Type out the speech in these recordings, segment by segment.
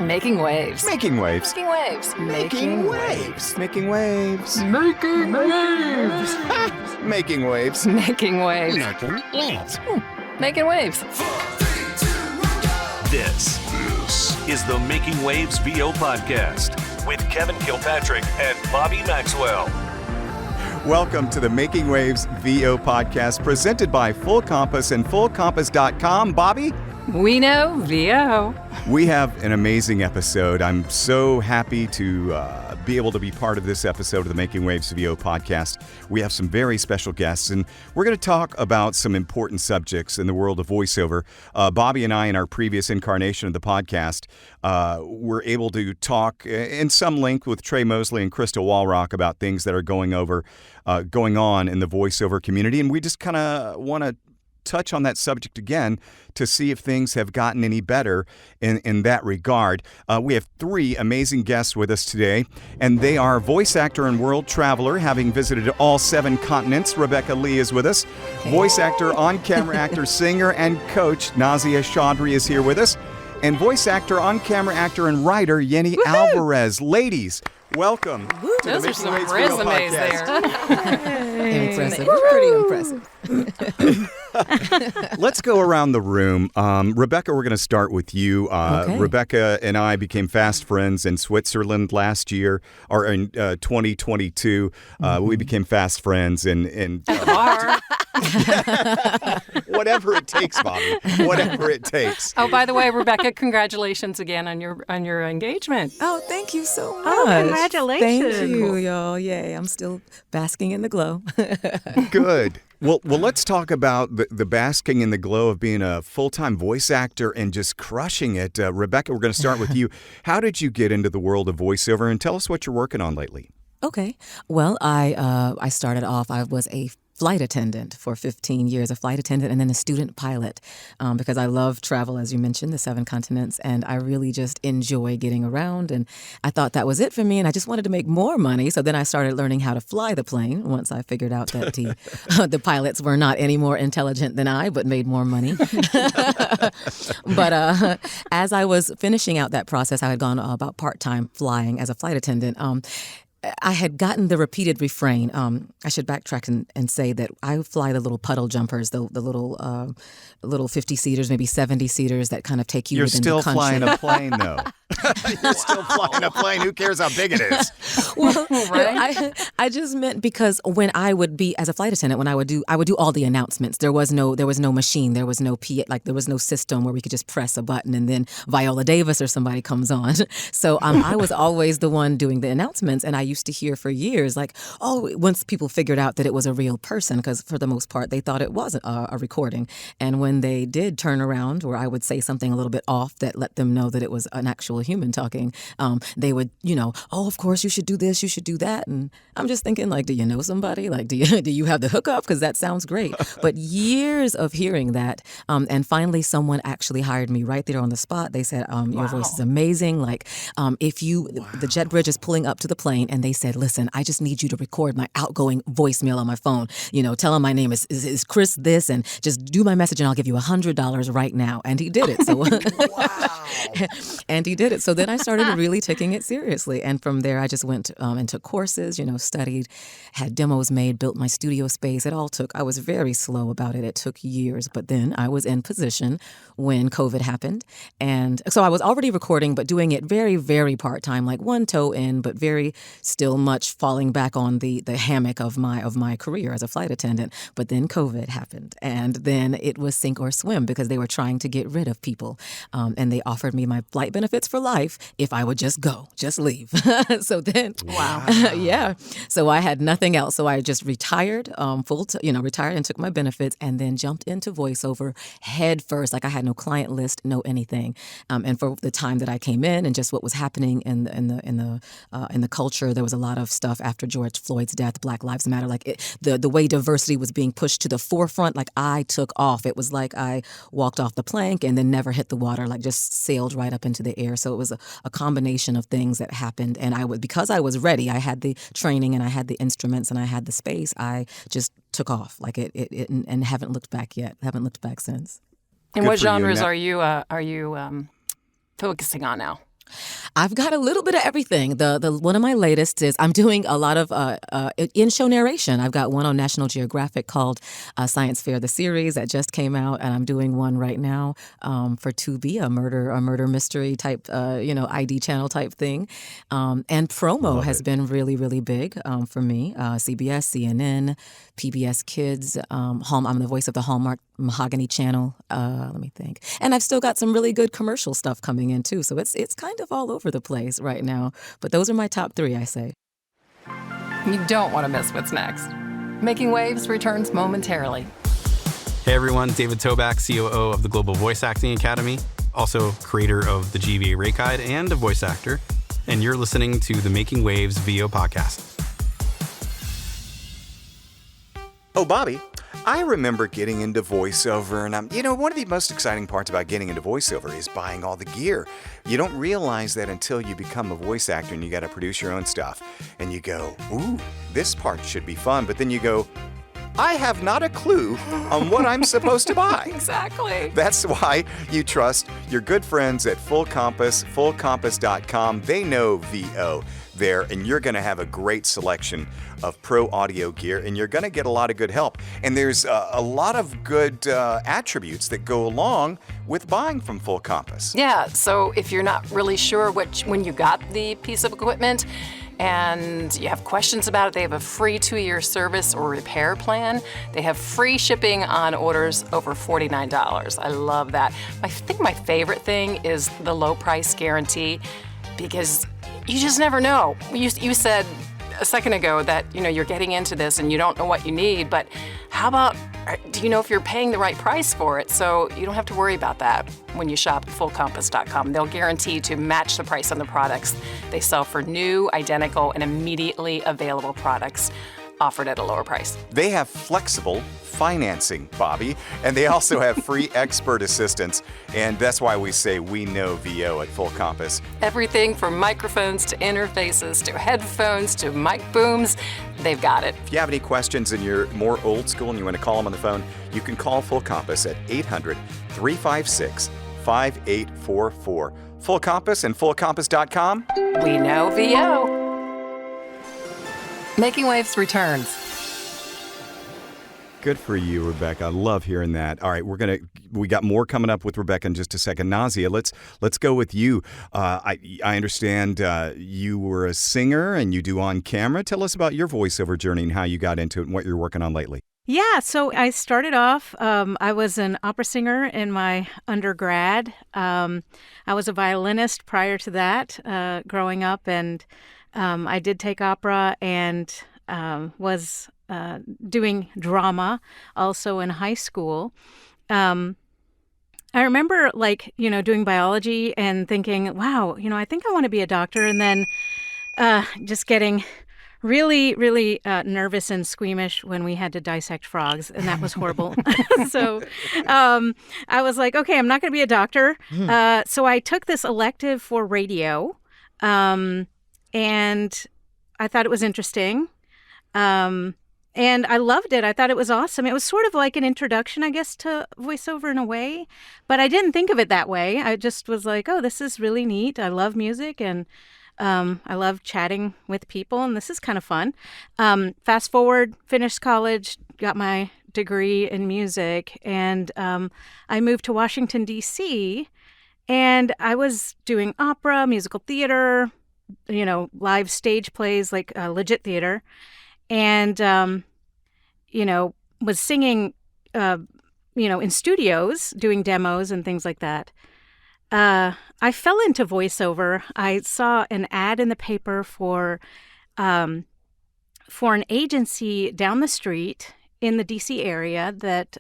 Making waves. Making waves. Making waves. Making waves. Making waves. Making waves. Making waves. Making waves. Making waves. Making waves. This is the Making Waves VO podcast with Kevin Kilpatrick and Bobby Maxwell. Welcome to the Making Waves VO podcast presented by Full Compass and FullCompass.com. Bobby? We know VO. We have an amazing episode. I'm so happy to be able to be part of this episode of the Making Waves VO podcast. We have some very special guests, and we're going to talk about some important subjects in the world of voiceover. Bobby and I, in our previous incarnation of the podcast, were able to talk in some length with Trey Mosley and Krista Walrock about things that are going on in the voiceover community, and we just kind of want to touch on that subject again to see if things have gotten any better in that regard. We have three amazing guests with us today, and they are voice actor and world traveler, having visited all 7 continents. Rebecca Lee is with us. Voice actor, on-camera actor, singer, and coach Nazia Chaudry is here with us. And voice actor, on-camera actor, and writer Yeni Alvarez. Ladies, welcome. Those are some resumes there. Impressive. Pretty impressive. Let's go around the room. Rebecca, we're going to start with you. Okay. Rebecca and I became fast friends in Switzerland last year, or in 2022. We became fast friends in whatever it takes, Bobby. Whatever it takes. Oh, by the way, Rebecca, congratulations again on your engagement. Oh, thank you so much. Oh, congratulations. Thank you, y'all. Yay, I'm still basking in the glow. Good. Well, let's talk about the basking in the glow of being a full-time voice actor and just crushing it. Rebecca, we're going to start with you. How did you get into the world of voiceover, and tell us what you're working on lately? Okay. Well, I started off, I was a flight attendant for 15 years, a flight attendant and then a student pilot because I love travel, as you mentioned, the 7 continents, and I really just enjoy getting around, and I thought that was it for me, and I just wanted to make more money, so then I started learning how to fly the plane once I figured out that the pilots were not any more intelligent than I, but made more money. But as I was finishing out that process, I had gone about part-time flying as a flight attendant. I had gotten the repeated refrain. I should backtrack and say that I fly the little puddle jumpers, the little 50-seaters, maybe 70-seaters that kind of take you within the country. You're still flying a plane, though. You're still flying a plane. Who cares how big it is? Well, right? I just meant because when I would be as a flight attendant, when I would do all the announcements. There was no machine, there was no PA, there was no system where we could just press a button and then Viola Davis or somebody comes on. So I was always the one doing the announcements, and I used to hear for years, once people figured out that it was a real person, because for the most part they thought it wasn't a recording, and when they did turn around where I would say something a little bit off that let them know that it was an actual human talking, they would, oh, of course you should do this, you should do that, and I'm just thinking, do you know somebody? Do you have the hookup? Because that sounds great. But years of hearing that, and finally someone actually hired me right there on the spot. They said, your voice is amazing. The jet bridge is pulling up to the plane, and they said, listen, I just need you to record my outgoing voicemail on my phone. Tell them my name is Chris this, and just do my message, and I'll give you $100 right now. And he did it. So, and he did it. So then I started really taking it seriously. And from there, I just went and took courses, studied, had demos made, built my studio space. I was very slow about it. It took years. But then I was in position when COVID happened. And so I was already recording, but doing it very, very part-time, one toe in, but very still much falling back on the hammock of my career as a flight attendant. But then COVID happened, and then it was sink or swim because they were trying to get rid of people, and they offered me my flight benefits for life if I would just leave. So then, wow, yeah. So I had nothing else. So I just retired, retired and took my benefits, and then jumped into voiceover head first. I had no client list, no anything, and for the time that I came in and just what was happening in the culture, there was a lot of stuff after George Floyd's death, Black Lives Matter, the way diversity was being pushed to the forefront, I took off. It was like I walked off the plank and then never hit the water, just sailed right up into the air. So it was a combination of things that happened. And because I was ready, I had the training and I had the instruments and I had the space, I just took off and haven't looked back yet. Haven't looked back since. And what genres are you focusing on now? I've got a little bit of everything. The one of my latest is I'm doing a lot of in-show narration. I've got one on National Geographic called Science Fair, the series that just came out, and I'm doing one right now for Tubi, a murder mystery type, ID channel type thing. And promo has been really, really big for me. CBS, CNN, PBS Kids. I'm the voice of the Hallmark Mahogany Channel. Let me think. And I've still got some really good commercial stuff coming in too. So it's kind of all over the place right now. But those are my top 3, I say. You don't want to miss what's next. Making Waves returns momentarily. Hey everyone, David Toback, COO of the Global Voice Acting Academy, also creator of the GVA Rate Guide and a voice actor. And you're listening to the Making Waves VO podcast. Oh, Bobby, I remember getting into voiceover, and one of the most exciting parts about getting into voiceover is buying all the gear. You don't realize that until you become a voice actor and you got to produce your own stuff. And you go, ooh, this part should be fun. But then you go, I have not a clue on what I'm supposed to buy. Exactly. That's why you trust your good friends at Full Compass, fullcompass.com. They know VO there, and you're going to have a great selection of pro audio gear, and you're going to get a lot of good help. And there's a lot of good attributes that go along with buying from Full Compass. Yeah, so if you're not really sure when you got the piece of equipment and you have questions about it, they have a free 2-year service or repair plan. They have free shipping on orders over $49. I love that. I think my favorite thing is the low price guarantee, because you just never know. You said a second ago that you're getting into this and you don't know what you need, but how about, do you know if you're paying the right price for it? So you don't have to worry about that when you shop at fullcompass.com. They'll guarantee to match the price on the products they sell for new, identical, and immediately available products offered at a lower price. They have flexible financing, Bobby, and they also have free expert assistance, and that's why we say we know VO at Full Compass. Everything from microphones to interfaces to headphones to mic booms, they've got it. If you have any questions and you're more old school and you want to call them on the phone, you can call Full Compass at 800-356-5844. Full Compass and fullcompass.com. We know VO. Making Waves returns. Good for you, Rebecca. I love hearing that. All right, we got more coming up with Rebecca in just a second. Nazia, let's go with you. I understand you were a singer and you do on camera. Tell us about your voiceover journey and how you got into it and what you're working on lately. Yeah, so I started off, I was an opera singer in my undergrad. I was a violinist prior to that, growing up, and I did take opera and was doing drama also in high school. I remember doing biology and thinking, wow, I think I want to be a doctor. And then just getting really, really nervous and squeamish when we had to dissect frogs. And that was horrible. So I was like, okay, I'm not going to be a doctor. So I took this elective for radio. And I thought it was interesting. And I loved it. I thought it was awesome. It was sort of like an introduction, I guess, to voiceover in a way. But I didn't think of it that way. I just was like, oh, this is really neat. I love music and I love chatting with people. And this is kind of fun. Fast forward, finished college, got my degree in music. And I moved to Washington, D.C. And I was doing opera, musical theater, live stage plays, like legit theater. And, was singing, in studios, doing demos and things like that. I fell into voiceover. I saw an ad in the paper for an agency down the street in the DC area that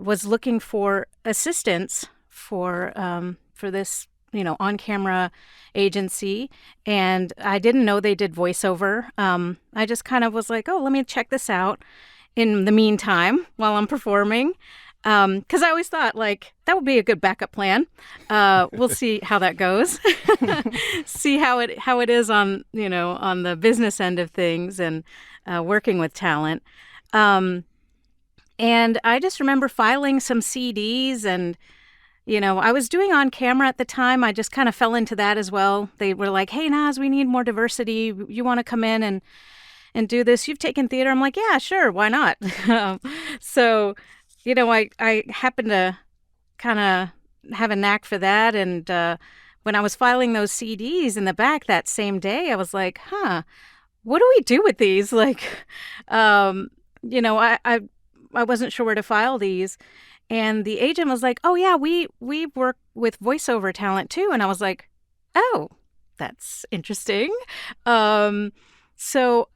was looking for assistants for this on-camera agency, and I didn't know they did voiceover. I just kind of was like, oh, let me check this out in the meantime while I'm performing, because I always thought, that would be a good backup plan. We'll see how that goes. See how it is on, on the business end of things and working with talent. And I just remember filing some CDs and I was doing on camera at the time. I just kind of fell into that as well. They were like, hey, Naz, we need more diversity. You want to come in and do this? You've taken theater. I'm like, yeah, sure. Why not? So, I happened to kind of have a knack for that. And when I was filing those CDs in the back that same day, I was like, what do we do with these? Like, I wasn't sure where to file these. And the agent was like, oh, yeah, we work with voiceover talent, too. And I was like, oh, that's interesting. So,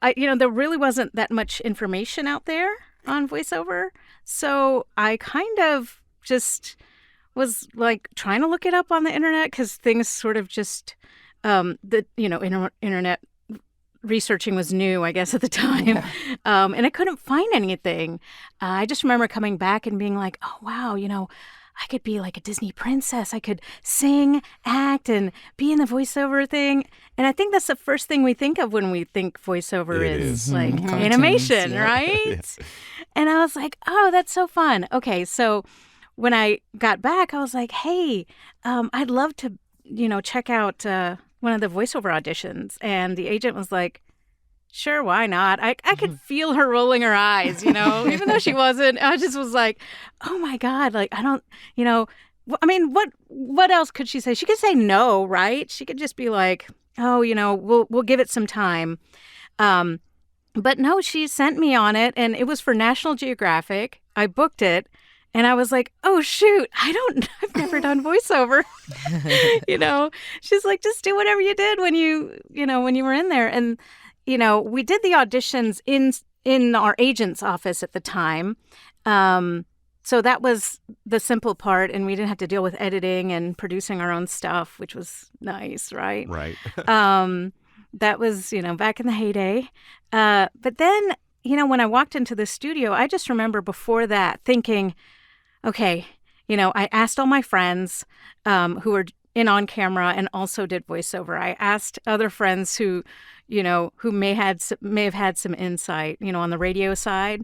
there really wasn't that much information out there on voiceover. So I kind of just was like trying to look it up on the internet because things sort of just, internet researching was new, I guess, at the time. Yeah. And I couldn't find anything. I just remember coming back and being like, oh, wow, I could be like a Disney princess. I could sing, act, and be in the voiceover thing. And I think that's the first thing we think of when we think voiceover is like animation, right? Yes. And I was like, oh, that's so fun. Okay, so when I got back, I was like, hey, I'd love to, check out one of the voiceover auditions. And the agent was like, sure, why not? I could feel her rolling her eyes, even though she wasn't. I just was like, oh my God, like, I don't, what else could she say? She could say no, right? She could just be like, oh, we'll give it some time. But no, she sent me on it, and it was for National Geographic. I booked it. And I was like, oh, shoot, I've never done voiceover. She's like, just do whatever you did when you were in there. And, we did the auditions in our agent's office at the time. So that was the simple part. And we didn't have to deal with editing and producing our own stuff, which was nice, right? Right. That was, back in the heyday. But then, when I walked into the studio, I just remember before that thinking, okay, I asked all my friends who were in on camera and also did voiceover. I asked other friends who may have had some insight, on the radio side.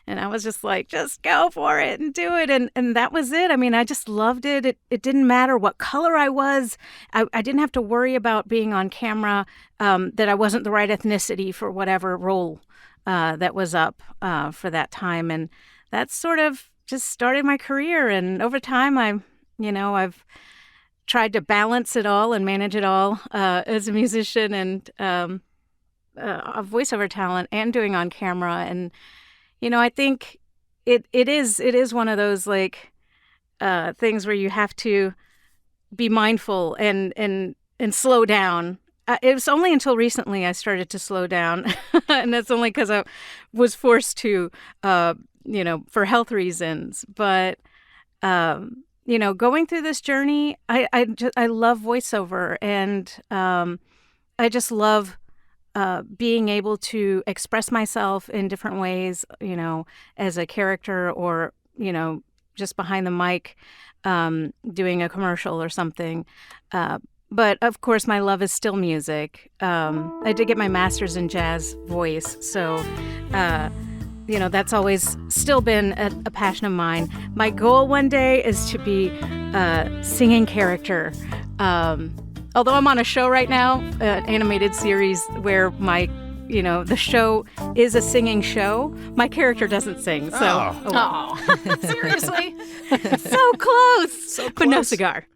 And I was just like, just go for it and do it. And that was it. I mean, I just loved it. It didn't matter what color I was. I didn't have to worry about being on camera, that I wasn't the right ethnicity for whatever role that was up for that time. And that sort of just started my career. And over time, I've tried to balance it all and manage it all as a musician and a voiceover talent and doing on camera. And I think it is one of those like things where you have to be mindful and slow down. It was only until recently I started to slow down, and that's only because I was forced to, for health reasons. But going through this journey, I love voiceover, and I just love being able to express myself in different ways, as a character or, just behind the mic, doing a commercial or something. But of course, my love is still music. I did get my master's in jazz voice, so that's always still been a passion of mine. My goal one day is to be a singing character. Although I'm on a show right now, an animated series where the show is a singing show, my character doesn't sing. So, Seriously? So close, but no cigar.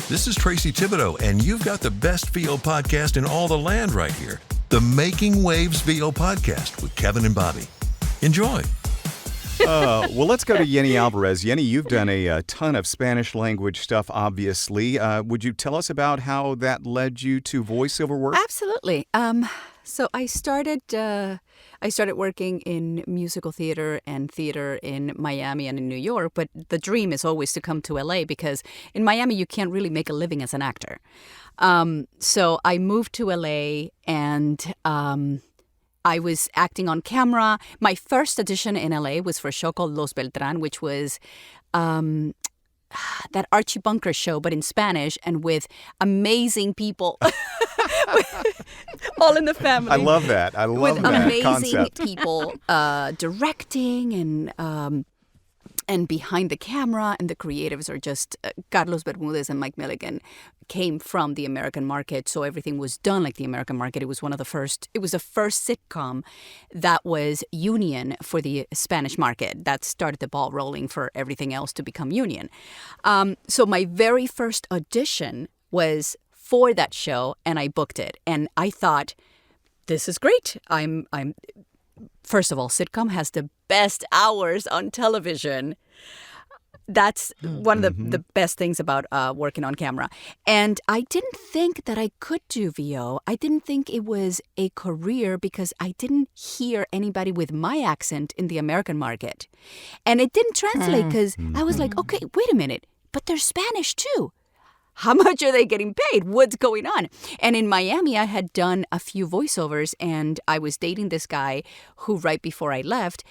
This is Tracy Thibodeau, and you've got the best VO podcast in all the land right here. The Making Waves VO podcast with Kevin and Bobby. Enjoy. Well, let's go to Yeni Alvarez. Yeni, you've done a ton of Spanish language stuff, obviously. Would you tell us about how that led you to voiceover work? Absolutely. So I started working in musical theater and theater in Miami and in New York, but the dream is always to come to LA because in Miami you can't really make a living as an actor. So I moved to LA and I was acting on camera. My first audition in LA was for a show called Los Beltran, which was that Archie Bunker show, but in Spanish and with amazing people. All in the family. I love that. I love with that amazing concept. people directing and And behind the camera and the creatives are just Carlos Bermudez and Mike Milligan came from the American market. So everything was done like the American market. It was the first sitcom that was union for the Spanish market. That started the ball rolling for everything else to become union. So my very first audition was for that show, and I booked it. And I thought, this is great. First of all, sitcom has the best hours on television. That's one of the best things about working on camera. And I didn't think that I could do VO. I didn't think it was a career because I didn't hear anybody with my accent in the American market. And it didn't translate because I was like, okay, wait a minute, but they're Spanish too. How much are they getting paid? What's going on? And in Miami, I had done a few voiceovers, and I was dating this guy who, right before I left,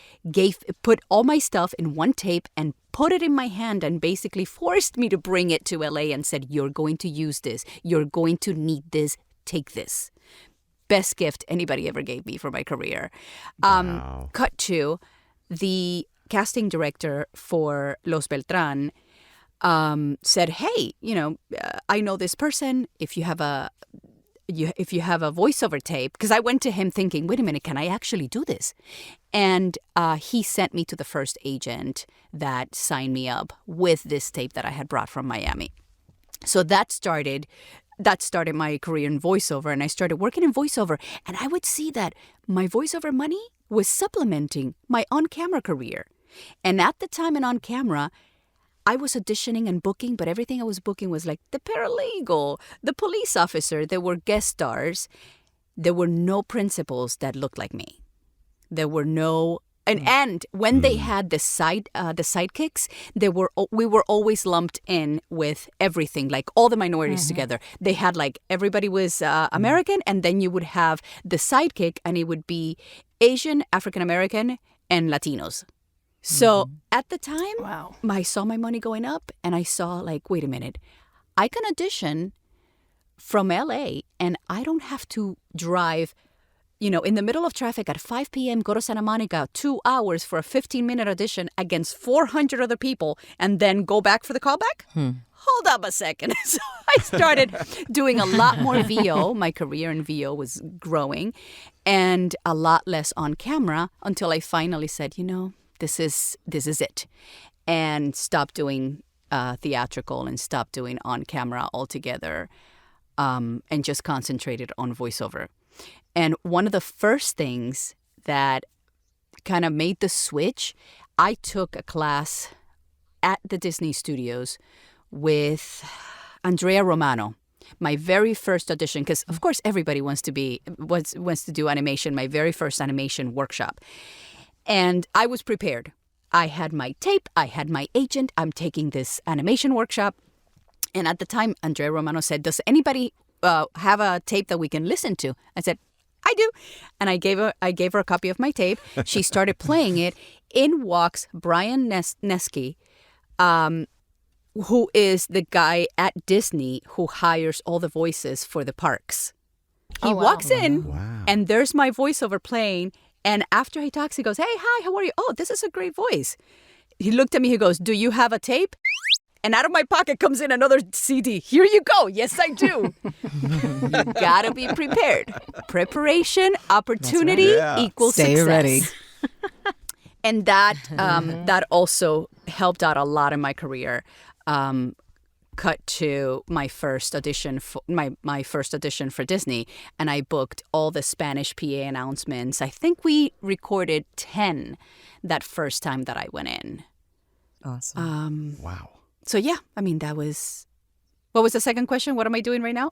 put all my stuff in one tape and put it in my hand and basically forced me to bring it to LA and said, you're going to use this. You're going to need this. Take this. Best gift anybody ever gave me for my career. Wow. Cut to the casting director for Los Beltrán. Said, hey, I know this person. If you have a voiceover tape, because I went to him thinking, wait a minute, can I actually do this? And he sent me to the first agent that signed me up with this tape that I had brought from Miami. So that started my career in voiceover, and I started working in voiceover, and I would see that my voiceover money was supplementing my on-camera career. And at the time in on-camera, I was auditioning and booking, but everything I was booking was like the paralegal, the police officer. There were guest stars. There were no principals that looked like me. There were no, and when they had the sidekicks, we were always lumped in with everything, like all the minorities together. They had like everybody was American, and then you would have the sidekick, and it would be Asian, African American, and Latinos. So at the time, I saw my money going up, and I saw like, wait a minute, I can audition from LA, and I don't have to drive, in the middle of traffic at 5 p.m., go to Santa Monica, 2 hours for a 15-minute audition against 400 other people, and then go back for the callback? Hold up a second. So I started doing a lot more VO. My career in VO was growing, and a lot less on camera until I finally said, this is it, and stopped doing theatrical and stopped doing on camera altogether, and just concentrated on voiceover. And one of the first things that kind of made the switch, I took a class at the Disney Studios with Andrea Romano. My very first audition, because of course everybody wants to do animation. My very first animation workshop. And I was prepared. I had my tape. I had my agent. I'm taking this animation workshop. And at the time, Andrea Romano said, does anybody have a tape that we can listen to? I said, I do. And I gave her a copy of my tape. She started playing it. In walks Brian Nesky, who is the guy at Disney who hires all the voices for the parks. He walks in, and there's my voiceover playing. And after he talks, he goes, hey, hi, how are you? Oh, this is a great voice. He looked at me, he goes, do you have a tape? And out of my pocket comes in another CD. Here you go. Yes, I do. You gotta be prepared. Preparation, opportunity equals Stay success. ready. And that also helped out a lot in my career. Cut to my first audition for my first audition for Disney, and I booked all the Spanish PA announcements. I think we recorded 10 that first time that I went in. Awesome. Wow. So yeah, I mean, that was. What was the second question? What am I doing right now?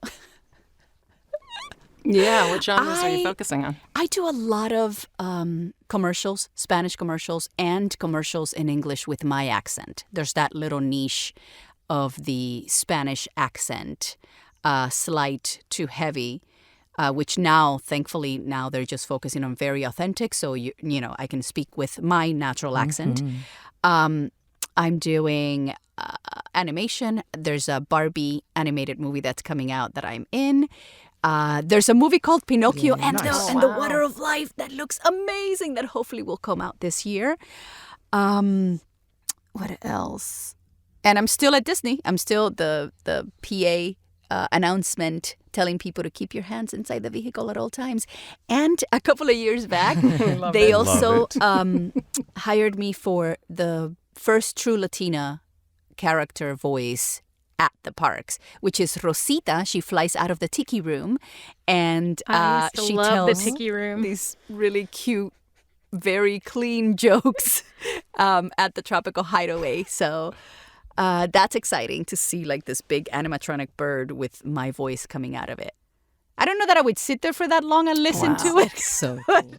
Yeah, what genres are you focusing on? I do a lot of commercials, Spanish commercials, and commercials in English with my accent. There's that little niche of the Spanish accent, slight to heavy, which now, thankfully, now they're just focusing on very authentic. So, I can speak with my natural accent. I'm doing animation. There's a Barbie animated movie that's coming out that I'm in. There's a movie called Pinocchio and the Water of Life that looks amazing that hopefully will come out this year. what else? And I'm still at Disney. I'm still the PA announcement telling people to keep your hands inside the vehicle at all times. And a couple of years back, they also hired me for the first true Latina character voice at the parks, which is Rosita. She flies out of the tiki room, and I used to she love tells the tiki room. these really cute, very clean jokes at the Tropical Hideaway. So that's exciting to see like this big animatronic bird with my voice coming out of it. I don't know that I would sit there for that long and listen to it. So cool.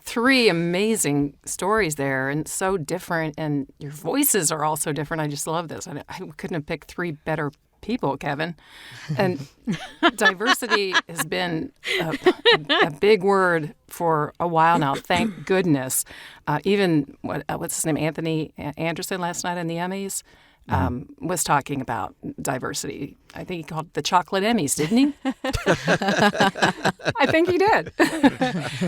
3 amazing stories there, and so different, and your voices are also different. I just love this. I couldn't have picked 3 better people, Kevin. And diversity has been a big word for a while now, thank goodness. Even, what's his name, Anthony Anderson last night in the Emmys was talking about diversity. I think he called it the chocolate Emmys, didn't he? I think he did.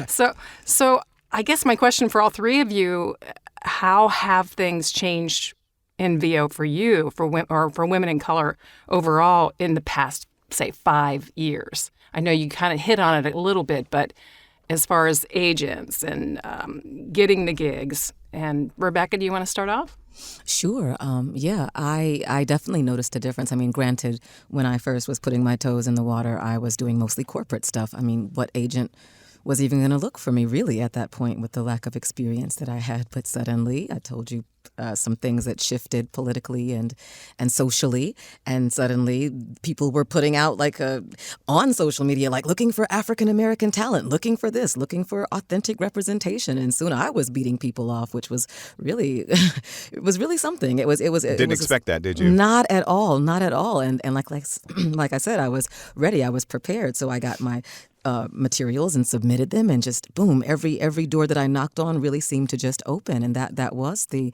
So I guess my question for all 3 of you, how have things changed in VO for you, for women in color overall in the past, say, 5 years? I know you kind of hit on it a little bit, but as far as agents and getting the gigs. And Rebecca, do you want to start off? Sure. Yeah, I definitely noticed a difference. I mean, granted, when I first was putting my toes in the water, I was doing mostly corporate stuff. I mean, what agent was even going to look for me really at that point with the lack of experience that I had? But suddenly, I told you some things that shifted politically and socially, and suddenly people were putting out like on social media, like looking for African American talent, looking for this, looking for authentic representation, and soon I was beating people off, which was really it was really something. It was Didn't expect that, did you? Not at all, and like I said, I was ready, I was prepared, so I got my materials and submitted them, and just boom, every door that I knocked on really seemed to just open, and that was the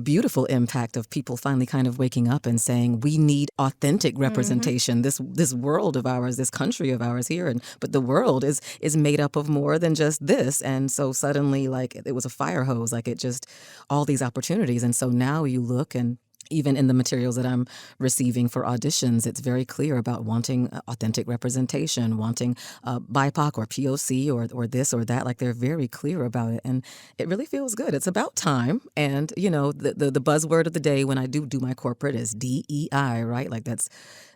beautiful impact of people finally kind of waking up and saying, we need authentic representation. This world of ours, this country of ours here, but the world is made up of more than just this. And so suddenly, like, it was a fire hose, like it just all these opportunities. And so now you look, and even in the materials that I'm receiving for auditions, it's very clear about wanting authentic representation, wanting BIPOC or POC or this or that. Like, they're very clear about it. And it really feels good. It's about time. And, you know, the buzzword of the day when I do my corporate is DEI, right? Like, that's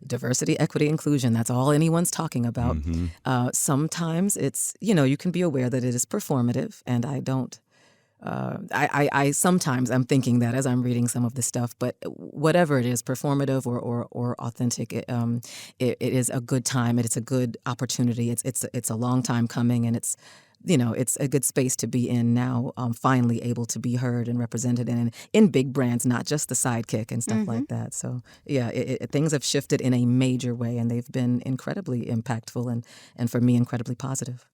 diversity, equity, inclusion. That's all anyone's talking about. Mm-hmm. Sometimes it's, you know, you can be aware that it is performative, and I don't. I sometimes I'm thinking that as I'm reading some of this stuff, but whatever it is, performative or authentic, it is a good time. It's a good opportunity. It's a long time coming, and it's, you know, it's a good space to be in now. Finally able to be heard and represented in big brands, not just the sidekick and stuff like that. So yeah, things have shifted in a major way, and they've been incredibly impactful and for me incredibly positive.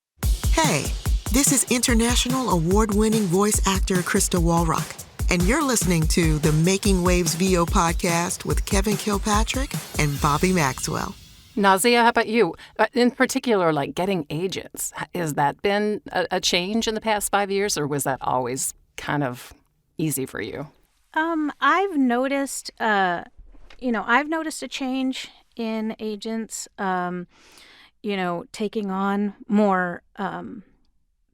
Hey. This is international award-winning voice actor Krista Walrock, and you're listening to the Making Waves VO podcast with Kevin Kilpatrick and Bobby Maxwell. Nazia, how about you? In particular, like getting agents, has that been a change in the past 5 years, or was that always kind of easy for you? I've noticed, I've noticed a change in agents, taking on more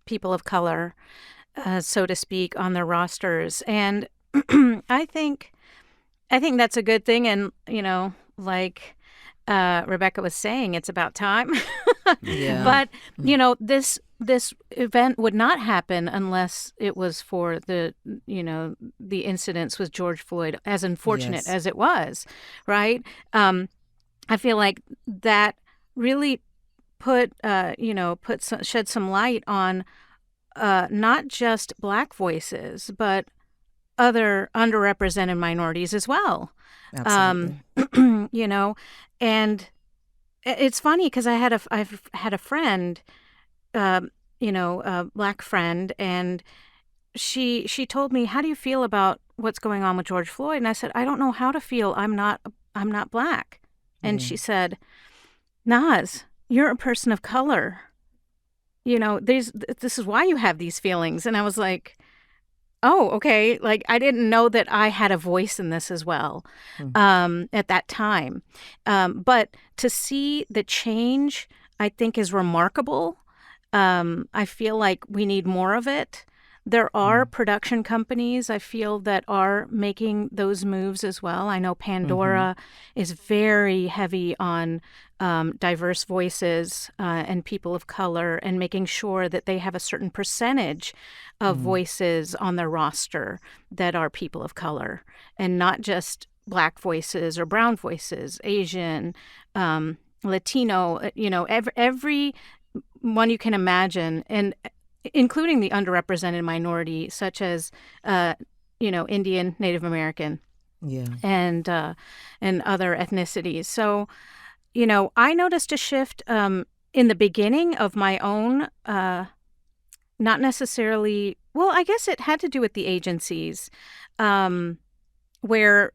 people of color, so to speak, on their rosters. And I think that's a good thing. And, you know, like Rebecca was saying, it's about time. Yeah. But, you know, this event would not happen unless it was for the incidents with George Floyd, as unfortunate as it was, right? I feel like that really shed some light on not just Black voices, but other underrepresented minorities as well. Absolutely. And it's funny because I've had a friend, a Black friend, and she told me, "How do you feel about what's going on with George Floyd?" And I said, "I don't know how to feel. I'm not Black." And she said, "Naz, you're a person of color. You know, this is why you have these feelings." And I was like, oh, okay, like I didn't know that I had a voice in this as well at that time. But to see the change, I think, is remarkable. I feel like we need more of it. There are production companies, I feel, that are making those moves as well. I know Pandora is very heavy on diverse voices and people of color, and making sure that they have a certain percentage of voices on their roster that are people of color, and not just Black voices or brown voices, Asian, Latino, every one you can imagine, and including the underrepresented minority, such as, Indian, Native American, and other ethnicities. So, I noticed a shift in the beginning of my own, not necessarily, well, I guess it had to do with the agencies, where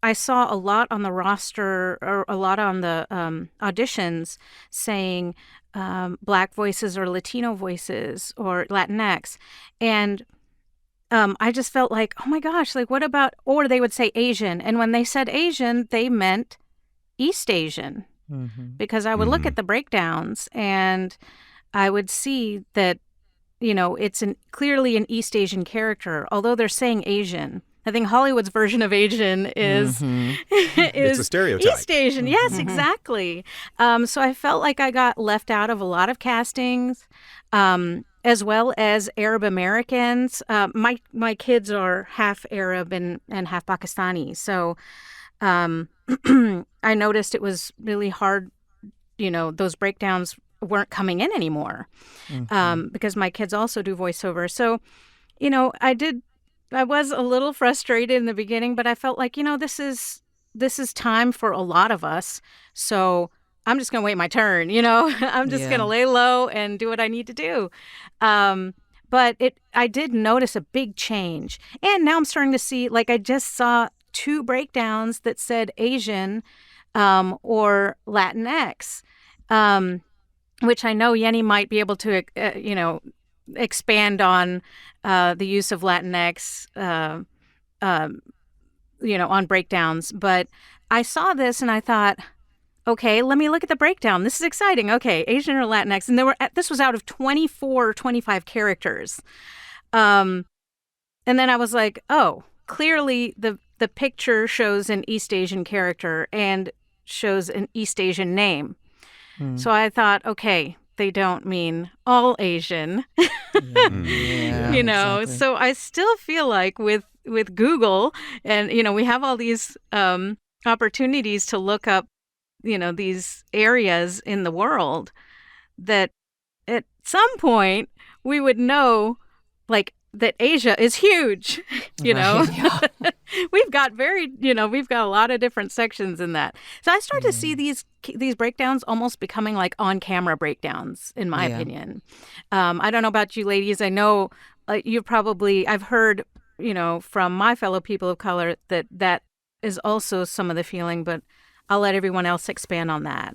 I saw a lot on the roster, or a lot on the auditions, saying Black voices or Latino voices or Latinx. And I just felt like, oh my gosh, like what about, or they would say Asian. And when they said Asian, they meant East Asian. Because I would look at the breakdowns and I would see that, it's clearly an East Asian character, although they're saying Asian. I think Hollywood's version of Asian is It's a stereotype. East Asian. Yes, exactly. So I felt like I got left out of a lot of castings, as well as Arab Americans. My kids are half Arab and half Pakistani. So I noticed it was really hard. Those breakdowns weren't coming in anymore because my kids also do voiceover. So, I was a little frustrated in the beginning, but I felt like, this is time for a lot of us. So I'm just going to wait my turn, I'm just going to lay low and do what I need to do. But I did notice a big change. And now I'm starting to see, like I just saw 2 breakdowns that said Asian or Latinx, which I know Yeni might be able to, expand on the use of Latinx, on breakdowns. But I saw this and I thought, okay, let me look at the breakdown. This is exciting. Okay, Asian or Latinx. And this was out of 24 or 25 characters. And then I was like, oh, clearly the picture shows an East Asian character and shows an East Asian name. So I thought, okay, they don't mean all Asian, Exactly. So I still feel like with Google and, we have all these opportunities to look up, these areas in the world that at some point we would know, like, that Asia is huge, We've got we've got a lot of different sections in that. So I start to see these breakdowns almost becoming like on-camera breakdowns, in my opinion. I don't know about you ladies. I know I've heard, from my fellow people of color that is also some of the feeling, but I'll let everyone else expand on that.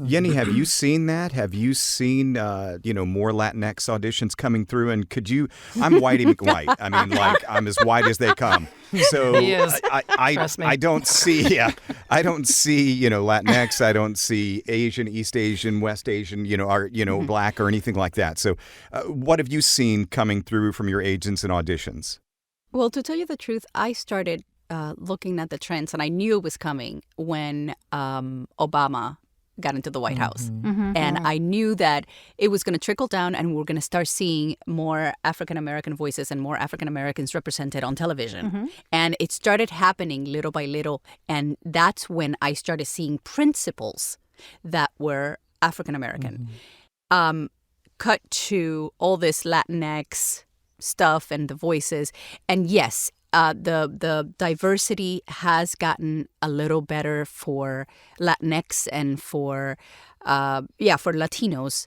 Yeni, have you seen that? Have you seen, more Latinx auditions coming through? And I'm whitey McWhite. I mean, like, I'm as white as they come. So He is. Trust me. I don't see, Latinx. I don't see Asian, East Asian, West Asian, Black or anything like that. So what have you seen coming through from your agents and auditions? Well, to tell you the truth, I started looking at the trends, and I knew it was coming when Obama got into the White House. And I knew that it was going to trickle down and we're going to start seeing more African-American voices and more African-Americans represented on television. And it started happening little by little. And that's when I started seeing principals that were African-American. Cut to all this Latinx stuff and the voices. And yes, the diversity has gotten a little better for Latinx and for Latinos,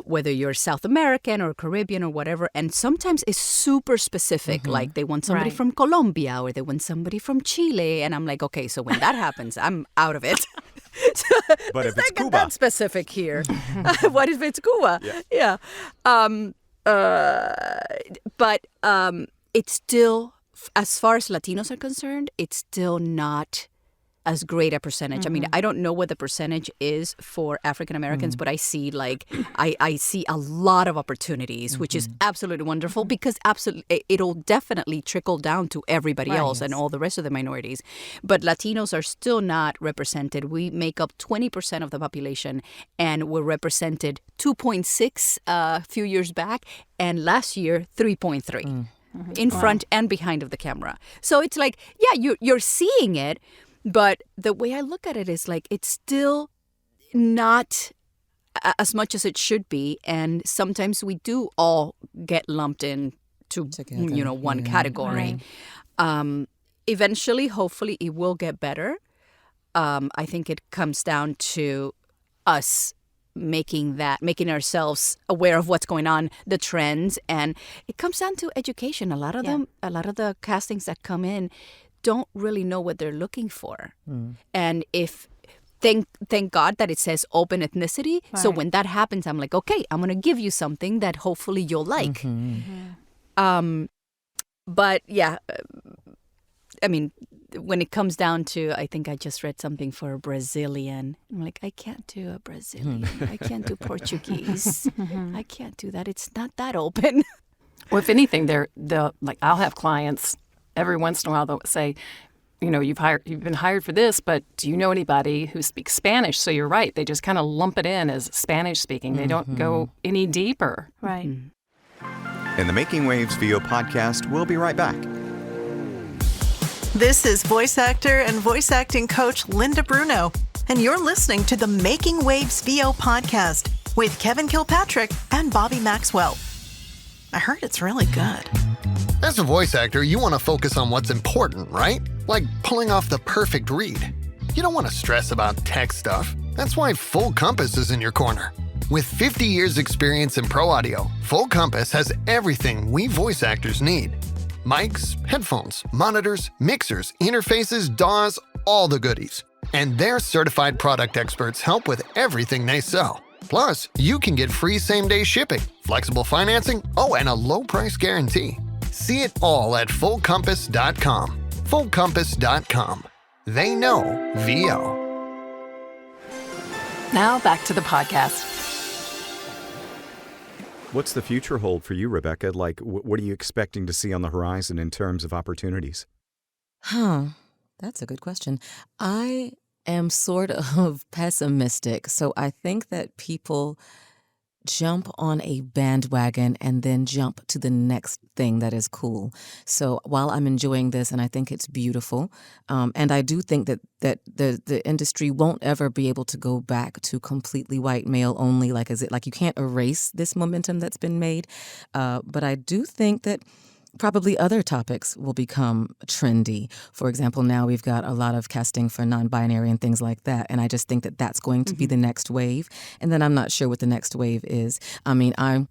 whether you're South American or Caribbean or whatever. And sometimes it's super specific, like they want somebody from Colombia or they want somebody from Chile. And I'm like, okay, so when that happens, I'm out of it. But if it's not Cuba. that specific here. What if it's Cuba? Yeah. it's still, as far as Latinos are concerned, it's still not as great a percentage. I mean, I don't know what the percentage is for African Americans, but I see I see a lot of opportunities, which is absolutely wonderful because it'll definitely trickle down to everybody else and all the rest of the minorities. But Latinos are still not represented. We make up 20% of the population, and we're represented 2.6 a few years back, and last year 3.3 in front and behind of the camera. So it's like, yeah, you're seeing it. But the way I look at it is like it's still not as much as it should be. And sometimes we do all get lumped in to, one category. Right. Eventually, hopefully, it will get better. I think it comes down to us making ourselves aware of what's going on, the trends. And it comes down to education. A lot of the castings that come in don't really know what they're looking for. And thank God that it says open ethnicity. Right. So when that happens, I'm like, okay, I'm going to give you something that hopefully you'll like. But yeah, I mean, when it comes down to, I think I just read something for a Brazilian. I'm like, I can't do a Brazilian. I can't do Portuguese. I can't do that. It's not that open. Well, if anything, they'll like, I'll have clients every once in a while they'll say, you've been hired for this, but do you know anybody who speaks Spanish? So you're right. They just kind of lump it in as Spanish speaking. They don't go any deeper. Right. In the Making Waves VO podcast, we'll be right back. This is voice actor and voice acting coach Linda Bruno, and you're listening to the Making Waves VO podcast with Kevin Kilpatrick and Bobby Maxwell. I heard it's really good. As a voice actor, you want to focus on what's important, right? Like pulling off the perfect read. You don't want to stress about tech stuff. That's why Full Compass is in your corner. With 50 years experience in pro audio, Full Compass has everything we voice actors need. Mics, headphones, monitors, mixers, interfaces, DAWs, all the goodies. And their certified product experts help with everything they sell. Plus, you can get free same-day shipping, flexible financing, and a low-price guarantee. See it all at fullcompass.com. Fullcompass.com. They know VO. Now back to the podcast. What's the future hold for you, Rebecca? Like, what are you expecting to see on the horizon in terms of opportunities? That's a good question. I am sort of pessimistic. So I think that people jump on a bandwagon and then jump to the next thing that is cool. So while I'm enjoying this and I think it's beautiful, and I do think that the industry won't ever be able to go back to completely white male only, like you can't erase this momentum that's been made. But I do think that probably other topics will become trendy. For example, now we've got a lot of casting for non-binary and things like that. And I just think that that's going to be the next wave. And then I'm not sure what the next wave is. I mean, I'm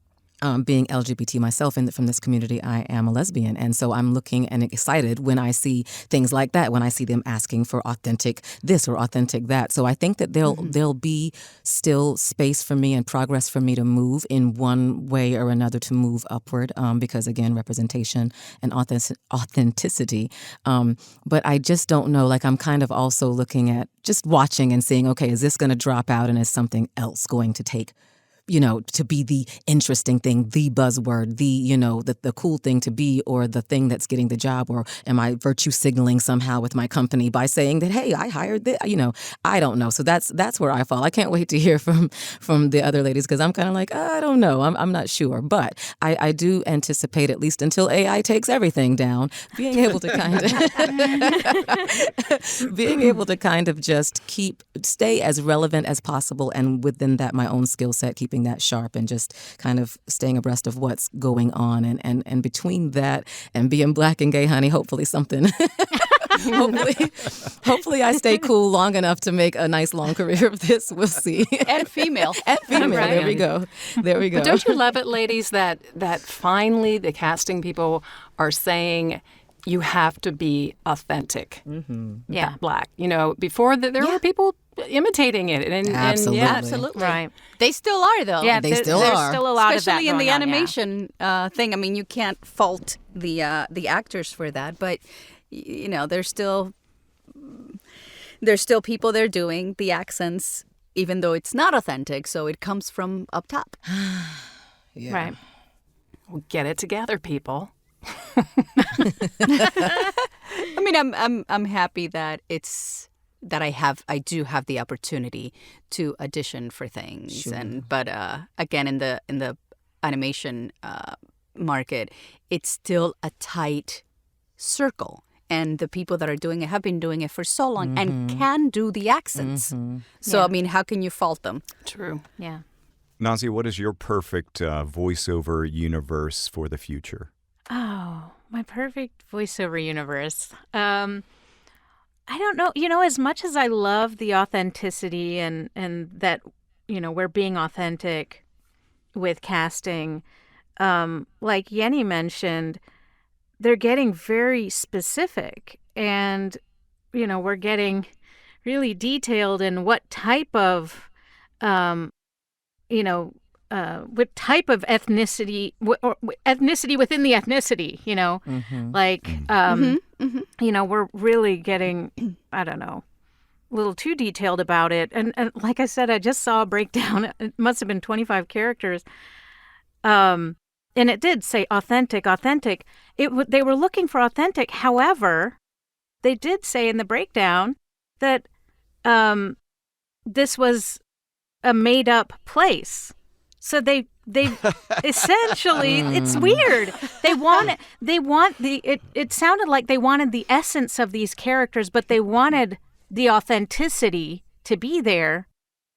being LGBT myself from this community, I am a lesbian. And so I'm looking and excited when I see things like that, when I see them asking for authentic this or authentic that. So I think that there'll be still space for me and progress for me to move in one way or another, to move upward, because, again, representation and authenticity. But I just don't know. Like, I'm kind of also looking at just watching and seeing, okay, is this going to drop out and is something else going to take to be the interesting thing, the buzzword, the cool thing to be, or the thing that's getting the job? Or am I virtue signaling somehow with my company by saying that, hey, I hired this? I don't know. So that's where I fall. I can't wait to hear from the other ladies, because I'm kind of like, I don't know. I'm not sure. But I do anticipate, at least until AI takes everything down, being able to kind of just stay as relevant as possible, and within that, my own skill set, keeping that sharp and just kind of staying abreast of what's going on. And between that and being Black and gay, honey, hopefully something. hopefully I stay cool long enough to make a nice long career of this. We'll see. And female. Right. There we go. But don't you love it, ladies, that finally the casting people are saying, you have to be authentic. Yeah. Black. Before there were people imitating it. And Absolutely. yeah, Absolutely. Right. They still are, though. Yeah, They still there's are. still a lot Especially of that in the going on, yeah. animation thing. I mean, you can't fault the actors for that, but there's still people there doing the accents, even though it's not authentic. So it comes from up top. Yeah. Right. Well, get it together, people. I mean, I'm happy that I do have the opportunity to audition for things, Sure. but again, in the animation market, it's still a tight circle, and the people that are doing it have been doing it for so long and can do the accents. So I mean, how can you fault them? True. Yeah. Nazia, what is your perfect voiceover universe for the future? Oh, my perfect voiceover universe. I don't know. As much as I love the authenticity and that, we're being authentic with casting, like Yeni mentioned, they're getting very specific, and, we're getting really detailed in what type of, what type of ethnicity, or ethnicity within the ethnicity, like, we're really getting, I don't know, a little too detailed about it. And like I said, I just saw a breakdown. It must have been 25 characters. And it did say authentic. They were looking for authentic. However, they did say in the breakdown that this was a made-up place. So they essentially, it's weird. It sounded like they wanted the essence of these characters, but they wanted the authenticity to be there,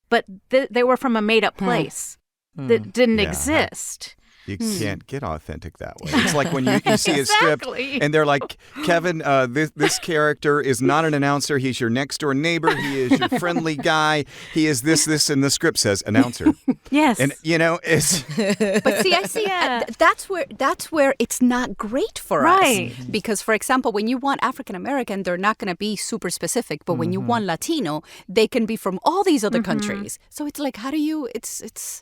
but they were from a made-up place that didn't exist. You can't get authentic that way. It's like when you see a script and they're like, Kevin, this character is not an announcer. He's your next door neighbor. He is your friendly guy. He is this, and the script says announcer. Yes. And, it's... But see, I see that's where it's not great for Right. us. Because, for example, when you want African American, they're not going to be super specific. But when you want Latino, they can be from all these other countries. So it's like, how do you? It's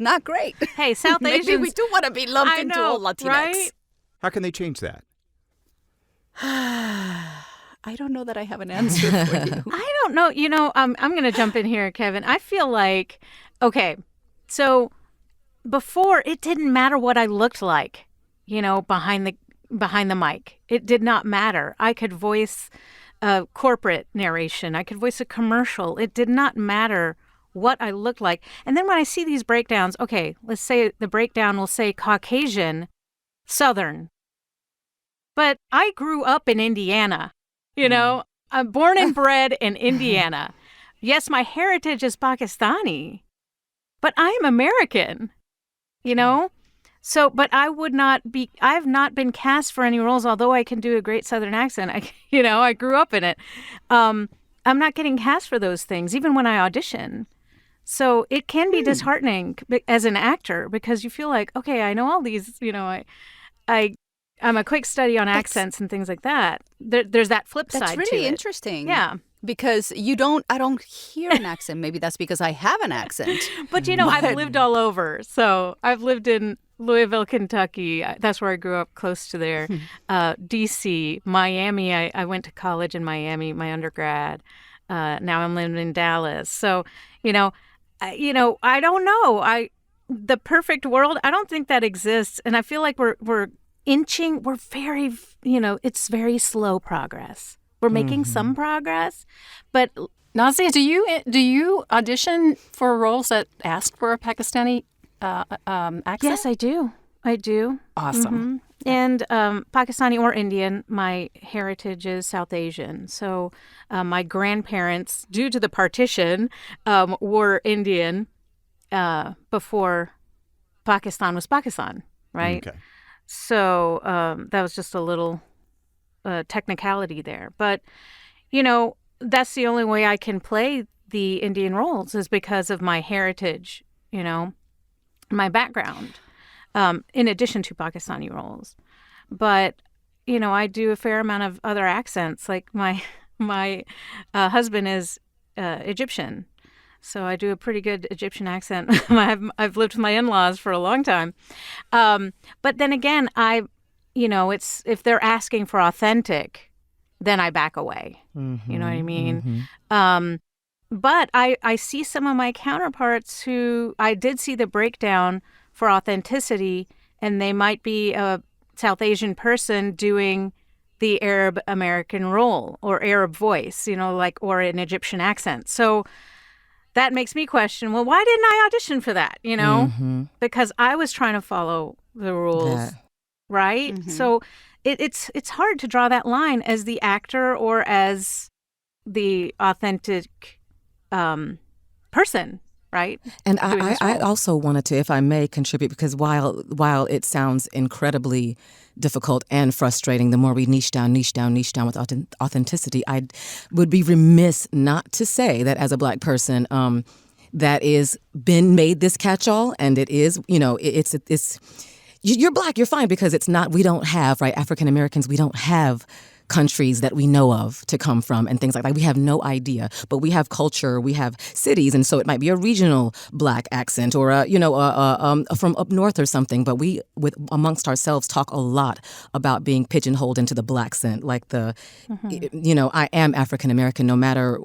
not great. Hey, South Maybe Asians. we do want to be lumped I into know, all Latinx. right? How can they change that? I don't know that I have an answer for you. I don't know. I'm going to jump in here, Kevin. I feel like, okay, so before it didn't matter what I looked like, behind the mic. It did not matter. I could voice a corporate narration. I could voice a commercial. It did not matter what I looked like. And then when I see these breakdowns, okay, let's say the breakdown will say Caucasian, Southern. But I grew up in Indiana, I'm born and bred in Indiana. Yes, my heritage is Pakistani, but I am American, So, but I've not been cast for any roles, although I can do a great Southern accent. I grew up in it. I'm not getting cast for those things, even when I audition. So it can be disheartening as an actor because you feel like, okay, I know all these, I'm a quick study on accents and things like that. There's that flip side to it. That's really interesting. Yeah. Because I don't hear an accent. Maybe that's because I have an accent. But, I've lived all over. So I've lived in Louisville, Kentucky. That's where I grew up, close to there. D.C., Miami. I went to college in Miami, my undergrad. Now I'm living in Dallas. So, I don't know. The perfect world, I don't think that exists. And I feel like we're inching. We're very, it's very slow progress. We're making some progress, but Nazia, do you audition for roles that ask for a Pakistani accent? Yes, I do. Awesome. And Pakistani or Indian, my heritage is South Asian. So my grandparents, due to the partition, were Indian before Pakistan was Pakistan, right? Okay. So that was just a little technicality there. But, that's the only way I can play the Indian roles is because of my heritage, my background, in addition to Pakistani roles. But, I do a fair amount of other accents. Like my husband is Egyptian. So I do a pretty good Egyptian accent. I've lived with my in-laws for a long time. But then again, it's if they're asking for authentic, then I back away. Mm-hmm, You know what I mean? mm-hmm. But I see some of my counterparts who I did see the breakdown for authenticity, and they might be a South Asian person doing the Arab American role or Arab voice, or an Egyptian accent. So that makes me question, well, why didn't I audition for that? Mm-hmm. Because I was trying to follow the rules, right? Mm-hmm. So it's hard to draw that line as the actor or as the authentic person, right? And I also wanted to, if I may, contribute, because while it sounds incredibly difficult and frustrating, the more we niche down with authenticity, I would be remiss not to say that as a Black person, that is been made this catch-all, and it is, it's you're Black, you're fine, because it's not, we don't have, right, African Americans, we don't have countries that we know of to come from and things like that. We have no idea, but we have culture, we have cities, and so it might be a regional Black accent or from up north or something. But we, amongst ourselves, talk a lot about being pigeonholed into the Black accent, like I am African American. No matter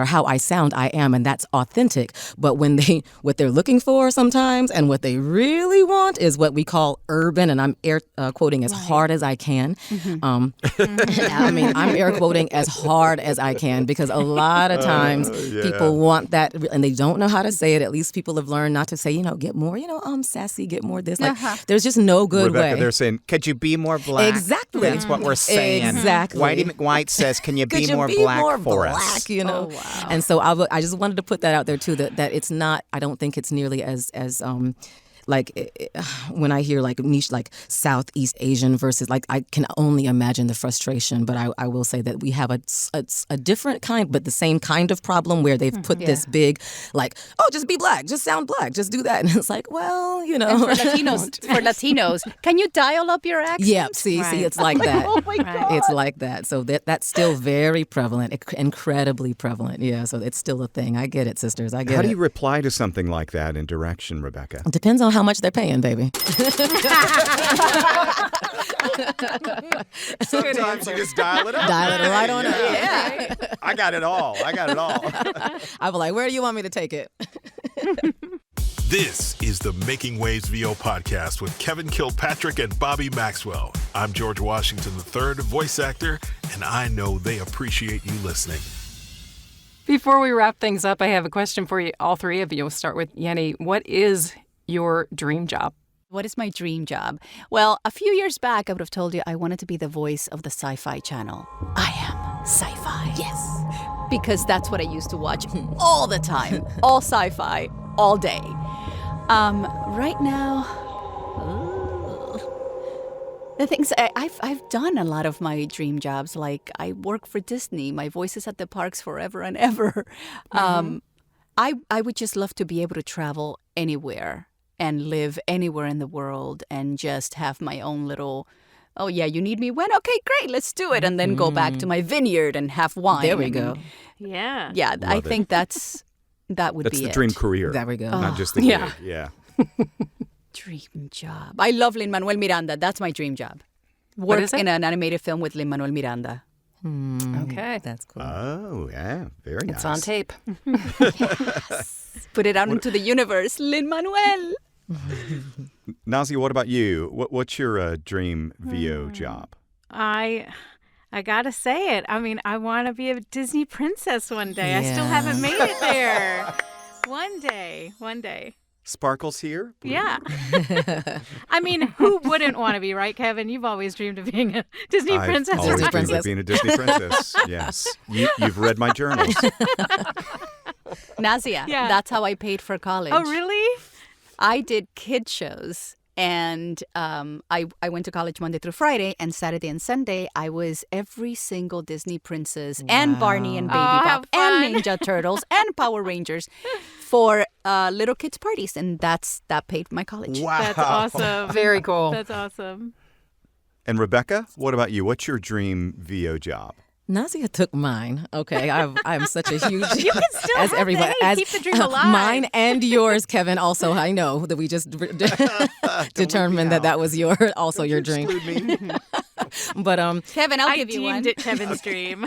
how I sound, I am, and that's authentic. But what they're looking for sometimes, and what they really want, is what we call urban, and I'm air quoting as hard as I can. Mm-hmm. I mean, I'm air quoting as hard as I can, because a lot of times people want that, and they don't know how to say it. At least people have learned not to say, get more, sassy, get more this. Like, there's just no good Rebecca, way. They're saying, could you be more Black? Exactly. That's what we're saying. Exactly. Whitey McWhite says, can you be more Black for us? Oh, wow. And so I just wanted to put that out there too, that it's not, I don't think it's nearly as when I hear niche, Southeast Asian versus, I can only imagine the frustration. But I will say that we have a different kind, but the same kind of problem, where they've put this big, just be Black, just sound Black, just do that. And it's like, well, And for Latinos, can you dial up your accent? Yeah, see, it's like that. Oh my God. It's like that. So that's still very prevalent, incredibly prevalent. Yeah, so it's still a thing. I get it, sisters. I get it. How do you reply to something like that in direction, Rebecca? It depends on how much they're paying, baby. Sometimes you just dial it up. Dial it right on up. Yeah. I got it all. I'll be like, where do you want me to take it? This is the Making Waves VO podcast with Kevin Kilpatrick and Bobby Maxwell. I'm George Washington III, voice actor, and I know they appreciate you listening. Before we wrap things up, I have a question for you, all three of you. We'll start with Yeni. What is your dream job? What is my dream job? Well, a few years back, I would have told you I wanted to be the voice of the Sci-Fi Channel. I am sci-fi. Yes. Because that's what I used to watch all the time. All sci-fi, all day. Right now, the things I've done a lot of my dream jobs. Like, I work for Disney. My voice is at the parks forever and ever. I would just love to be able to travel anywhere and live anywhere in the world and just have my own little, oh yeah, you need me when? Okay, great, let's do it. And then go back to my vineyard and have wine. There we go. Yeah. Yeah, I think that would be That's the it. dream career. There we go. Not just the gig. Yeah. Dream job. I love Lin-Manuel Miranda. That's my dream job. Work in an animated film with Lin-Manuel Miranda. Okay. That's cool. Oh, yeah. Very nice. It's on tape. Yes. Put it out into the universe. Lin-Manuel. Nazia, what about you? What's your dream VO job? I gotta say it. I mean, I want to be a Disney princess one day. I still haven't made it there. One day. Sparkles here? Yeah. I mean, who wouldn't want to be, right, Kevin? You've always dreamed of being a Disney princess. I've always right? dreamed of being a Disney princess. Yes. You've read my journals. Nazia, that's how I paid for college. Oh, really? I did kid shows, and I went to college Monday through Friday, and Saturday and Sunday I was every single Disney princess and Barney and Baby Bop and Ninja Turtles and Power Rangers for little kids' parties, and that paid my college. Wow. That's awesome. Very cool. That's awesome. And Rebecca, what about you? What's your dream VO job? Nazia took mine. Okay, I'm such a huge. You can still as have everybody that. as Keep the dream alive. Mine and yours, Kevin. Also, I know that we just determined that was your dream. But Kevin, I'll I give you one. deemed it Kevin's dream.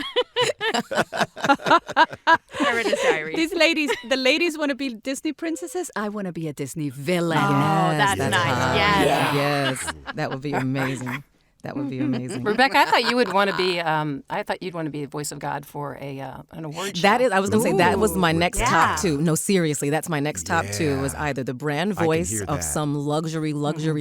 I read his diary. The ladies want to be Disney princesses. I want to be a Disney villain. Oh, that's nice. hot. Yes. Yes, that would be amazing. That would be amazing. Rebecca, I thought you would want to be. I thought you'd want to be the voice of God for an award show. That is, I was going to say that was my next yeah. top two. No, seriously, that's my next top two. Was either the brand voice hear of that. some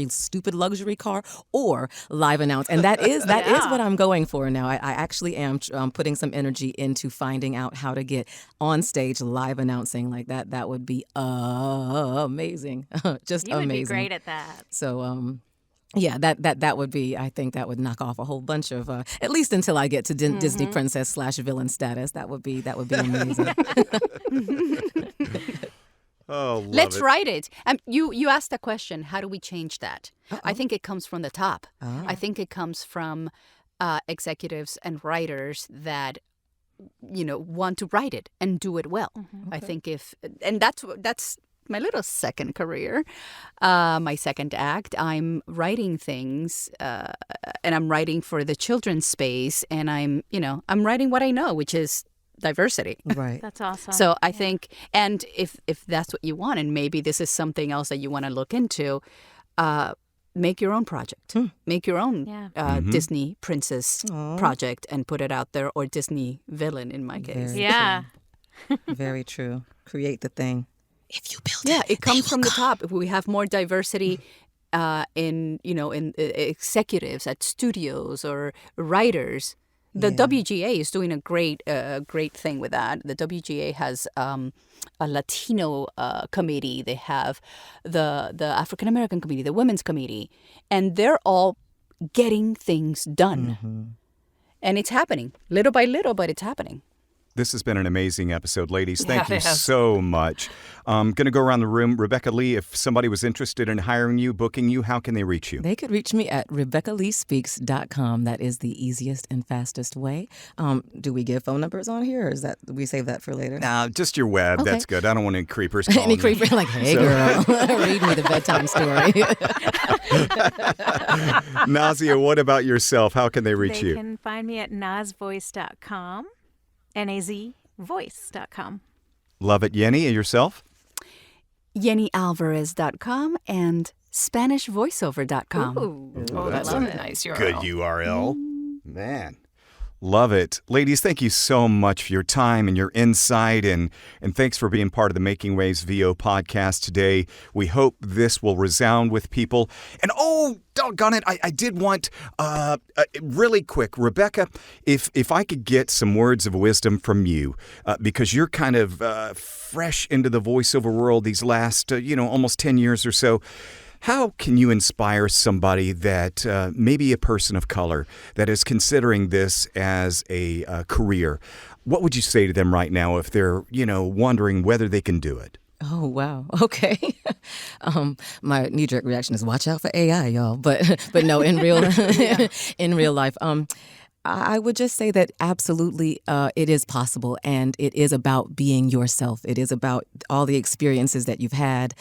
stupid luxury car, or live announce, and that is what I'm going for now. I actually am putting some energy into finding out how to get on stage live announcing like that. That would be amazing, just You amazing. would be great at that. So. Yeah, that would be. I think that would knock off a whole bunch of. At least until I get to Disney princess / villain status, that would be amazing. Oh, Let's write it. You asked a question. How do we change that? I think it comes from the top. I think it comes from executives and writers that want to write it and do it well. I think that's my little second career, my second act. I'm writing things, and I'm writing for the children's space, and I'm writing what I know, which is diversity. Right. That's awesome. So I think, and if that's what you want, and maybe this is something else that you want to look into, make your own project. Make your own Disney princess project and put it out there, or Disney villain in my case. Yeah. Very true. Create the thing. If you build it comes from the top. If we have more diversity in executives at studios or writers, the WGA is doing a great thing with that. The WGA has a Latino committee. They have the African American committee, the Women's Committee, and they're all getting things done. And it's happening little by little, but it's happening. This has been an amazing episode, ladies. Thank you so much. I'm going to go around the room. Rebecca Lee, if somebody was interested in hiring you, booking you, how can they reach you? They could reach me at RebeccaLeeSpeaks.com. That is the easiest and fastest way. Do we give phone numbers on here, or is that we save that for later? Nah, just your web. Okay. That's good. I don't want any creepers calling Any me. creeper like, hey, girl, read me the bedtime story. Nazia, what about yourself? How can they reach They you? can find me at nazvoice.com, nazvoice.com. Love it. Yeni, and yourself? YeniAlvarez.com and SpanishVoiceover.com. Oh, that's a nice URL. Good URL. Man. Love it. Ladies, thank you so much for your time and your insight, and thanks for being part of the Making Waves VO podcast today. We hope this will resound with people. And oh, doggone it, I did want, really quick, Rebecca, if I could get some words of wisdom from you, because you're kind of fresh into the voiceover world these last, almost 10 years or so. How can you inspire somebody that maybe a person of color that is considering this as a career? What would you say to them right now if they're, wondering whether they can do it? Oh, wow. Okay. My knee-jerk reaction is watch out for AI, y'all. But no, in real life, I would just say that absolutely it is possible, and it is about being yourself. It is about all the experiences that you've had,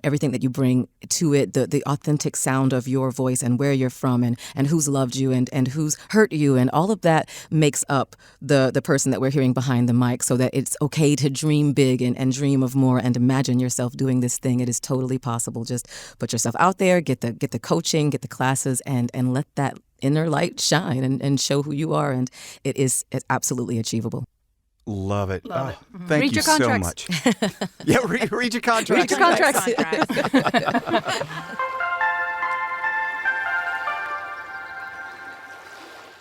everything that you bring to it, the authentic sound of your voice and where you're from and who's loved you and who's hurt you, and all of that makes up the person that we're hearing behind the mic, so that it's okay to dream big and dream of more and imagine yourself doing this thing. It is totally possible. Just put yourself out there, get the coaching, get the classes, and let that inner light shine and show who you are, and it's absolutely achievable. Love it. Love it. Thank Read you your so contracts. much. Yeah, read your contracts. Read your contracts.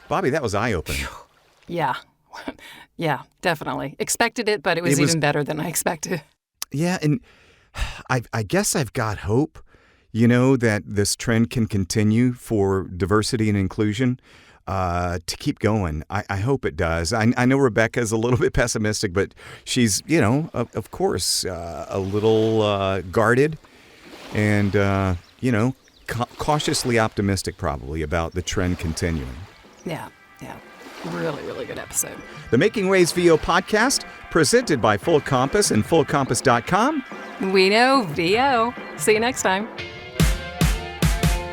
Bobby, that was eye-opening. Yeah. Yeah, definitely. Expected it, but it was even better than I expected. Yeah, and I guess I've got hope, that this trend can continue for diversity and inclusion to keep going. I hope it does. I know Rebecca's a little bit pessimistic, but she's, of course, a little guarded and, cautiously optimistic probably about the trend continuing. Yeah, yeah. Really, really good episode. The Making Waves VO podcast, presented by Full Compass and fullcompass.com. We know VO. See you next time.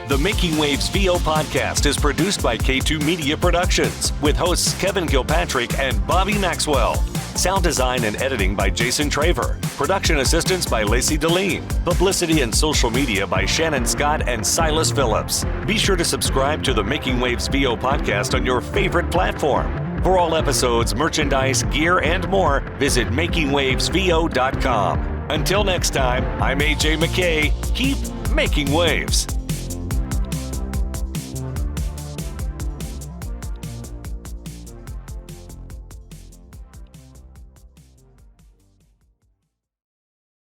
The Making Waves VO podcast is produced by K2 Media Productions with hosts Kevin Kilpatrick and Bobby Maxwell. Sound design and editing by Jason Traver. Production assistance by Lacey Deline. Publicity and social media by Shannon Scott and Silas Phillips. Be sure to subscribe to the Making Waves VO podcast on your favorite platform. For all episodes, merchandise, gear, and more, visit makingwavesvo.com. Until next time, I'm AJ McKay. Keep making waves.